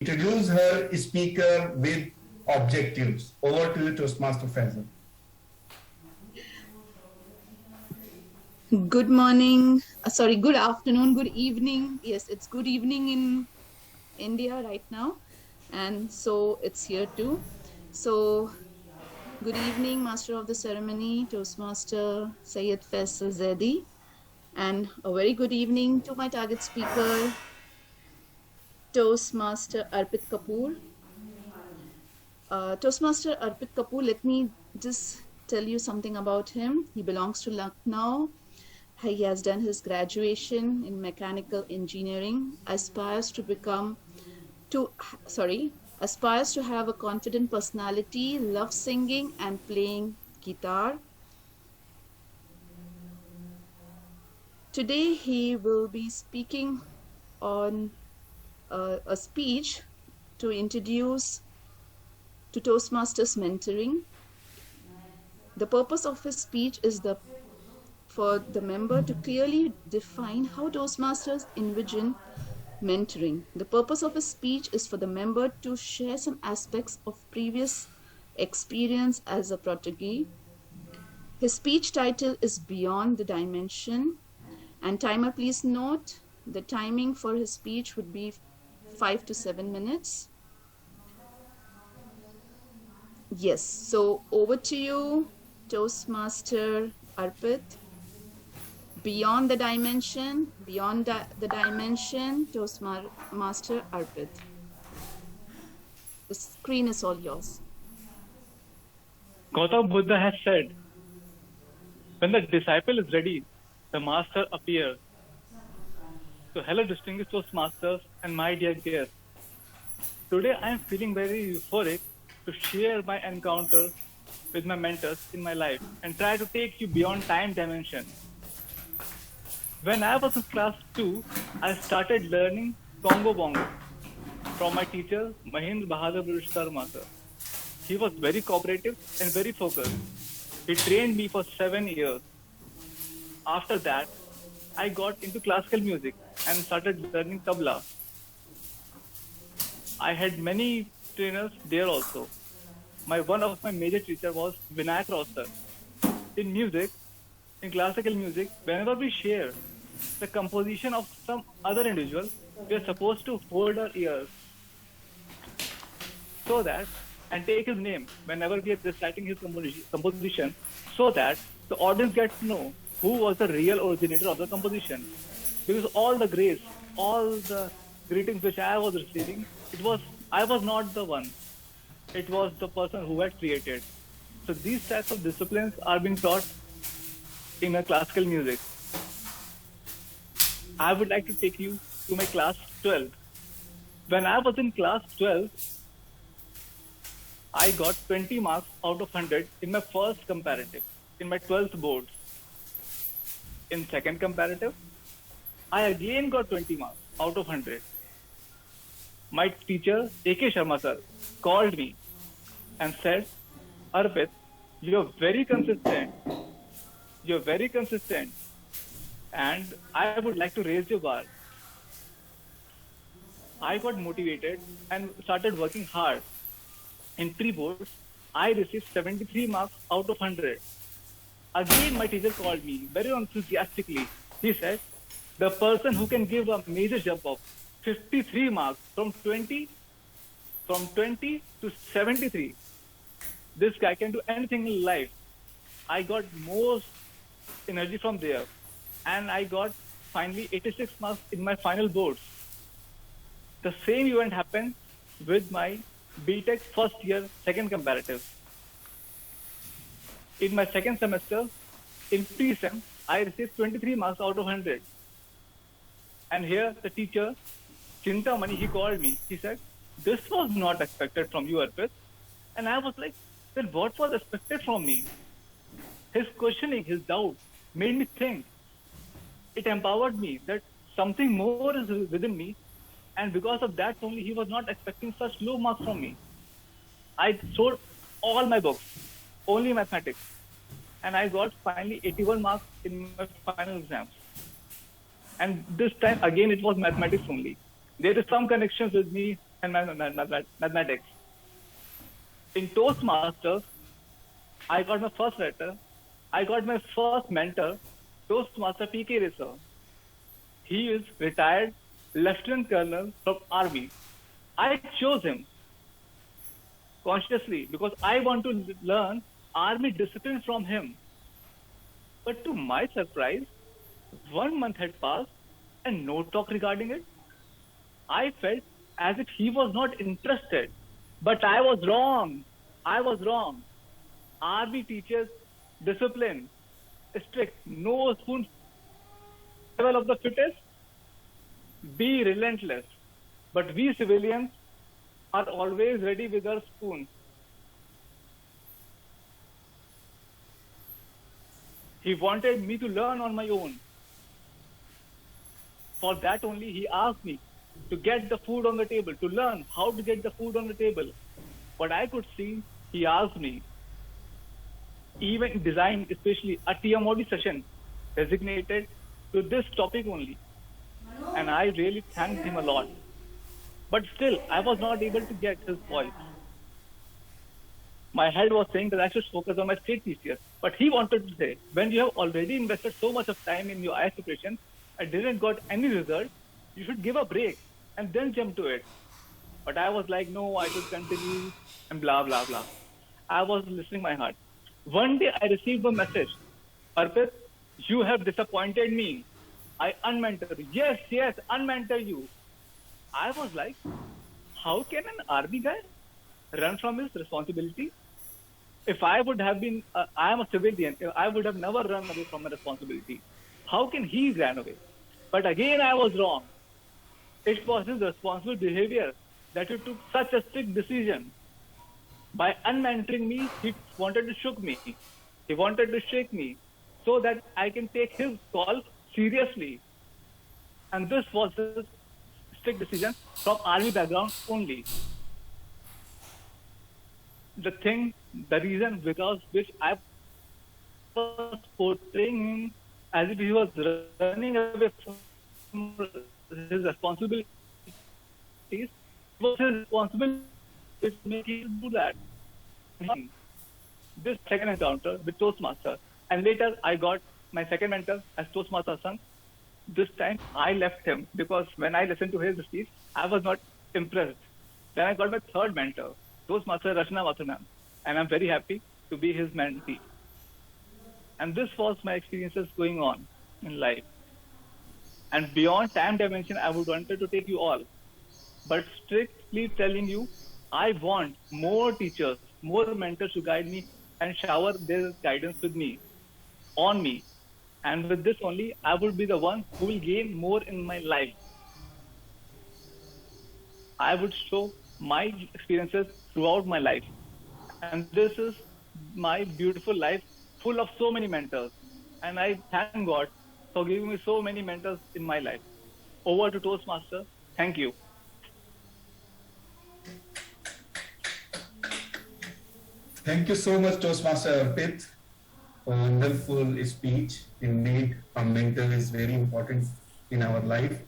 introduce her speaker with objectives. Over to you, Toastmaster Faisal. Good morning, good afternoon, good evening. Yes, it's good evening in India right now, and so it's here too. So, good evening, Master of the Ceremony, Toastmaster Syed Faisal Zaidi, and a very good evening to my target speaker, Toastmaster Arpit Kapoor. Toastmaster Arpit Kapoor, let me just tell you something about him. He belongs to Lucknow. He has done his graduation in mechanical engineering, aspires to have a confident personality, loves singing and playing guitar. Today he will be speaking on a speech to introduce to Toastmasters mentoring. The purpose of his speech is for the member to clearly define how Toastmasters envision mentoring. The purpose of his speech is for the member to share some aspects of previous experience as a protégé. His speech title is Beyond the Dimension. And timer, please note the timing for his speech would be 5 to 7 minutes. Yes, so over to you, Toastmaster Arpit. Beyond the dimension, Toastmaster Arpit. The screen is all yours. Gautama Buddha has said, when the disciple is ready, the master appears. So hello distinguished Toastmasters and my dear guests. Today I am feeling very euphoric to share my encounters with my mentors in my life and try to take you beyond time dimension. When I was in class 2, I started learning Congo Bongo from my teacher, Mahendra Bahadur Purushkar Master. He was very cooperative and very focused. He trained me for 7 years. After that, I got into classical music and started learning tabla. I had many trainers there also. One of my major teachers was Vinayak Rostar. In music, in classical music, whenever we share the composition of some other individual, we are supposed to hold our ears so that, and take his name whenever we are reciting his composition, so that the audience gets to know who was the real originator of the composition. Because all the grace, all the greetings which I was receiving, I was not the one. It was the person who had created. So these types of disciplines are being taught in a classical music. I would like to take you to my class 12. When I was in class 12, I got 20 marks out of 100 in my first comparative, in my 12th boards. In second comparative, I again got 20 marks out of 100. My teacher, A.K. Sharma sir, called me and said, Arpit, you're very consistent. And I would like to raise your bar. I got motivated and started working hard. In 3 boards, I received 73 marks out of 100. Again, my teacher called me very enthusiastically. He said, the person who can give a major jump of 53 marks from 20 to 73, this guy can do anything in life. I got more energy from there, and I got finally 86 marks in my final boards. The same event happened with my BTech first year, second comparative. In my second semester, in pre-sem, I received 23 marks out of 100. And here the teacher, Chintamani, he called me. He said, this was not expected from you, Arpit. And I was like, then what was expected from me? His questioning, his doubt made me think. It empowered me that something more is within me. And because of that only, he was not expecting such low marks from me. I sold all my books, only mathematics. And I got finally 81 marks in my final exams. And this time, again, it was mathematics only. There is some connections with me and mathematics. In Toastmasters, I got my first letter. I got my first mentor, Toastmaster P.K. Resar. He is retired Lieutenant Colonel from Army. I chose him consciously because I want to learn Army discipline from him. But to my surprise, 1 month had passed and no talk regarding it. I felt as if he was not interested. But I was wrong. I was wrong. Army teaches discipline, strict, no spoon level of the fittest, be relentless. But we civilians are always ready with our spoon. He wanted me to learn on my own. For that only he asked me to get the food on the table, to learn how to get the food on the table. But I could see he asked me, even designed especially a TMOD session designated to this topic only. And I really thanked him a lot. But still, I was not able to get his voice. My head was saying that I should focus on my state TCS. But he wanted to say, when you have already invested so much of time in your IAS preparation and didn't got any result, you should give a break and then jump to it. But I was like, no, I should continue and blah, blah, blah. I was listening my heart. One day I received a message, Arpit, you have disappointed me. I unmentor you. Yes, unmentor you. I was like, how can an army guy run from his responsibility? If I would have been, I am a civilian, I would have never run away from my responsibility. How can he run away? But again, I was wrong. It was his responsible behavior that he took such a strict decision. By unmentoring me, he wanted to shook me. He wanted to shake me so that I can take his call seriously. And this was his strict decision from army background only. The reason because which I was portraying him as if he was running away from his responsibilities, was his responsibility to make him do that. This second encounter with Toastmaster, and later I got my second mentor as Toastmaster son. This time I left him because when I listened to his speech, I was not impressed. Then I got my third mentor, Toastmaster Rachna Mathur ma'am, and I'm very happy to be his mentee. And this was my experiences going on in life. And beyond time dimension, I would wanted to take you all. But strictly telling you, I want more teachers, more mentors to guide me and shower their guidance with me, on me. And with this only, I would be the one who will gain more in my life. I would show my experiences throughout my life. And this is my beautiful life full of so many mentors. And I thank God for giving me so many mentors in my life. Over to Toastmaster. Thank you. Thank you so much, Toastmaster Arpit, for a wonderful speech. Indeed, a mentor is very important in our life.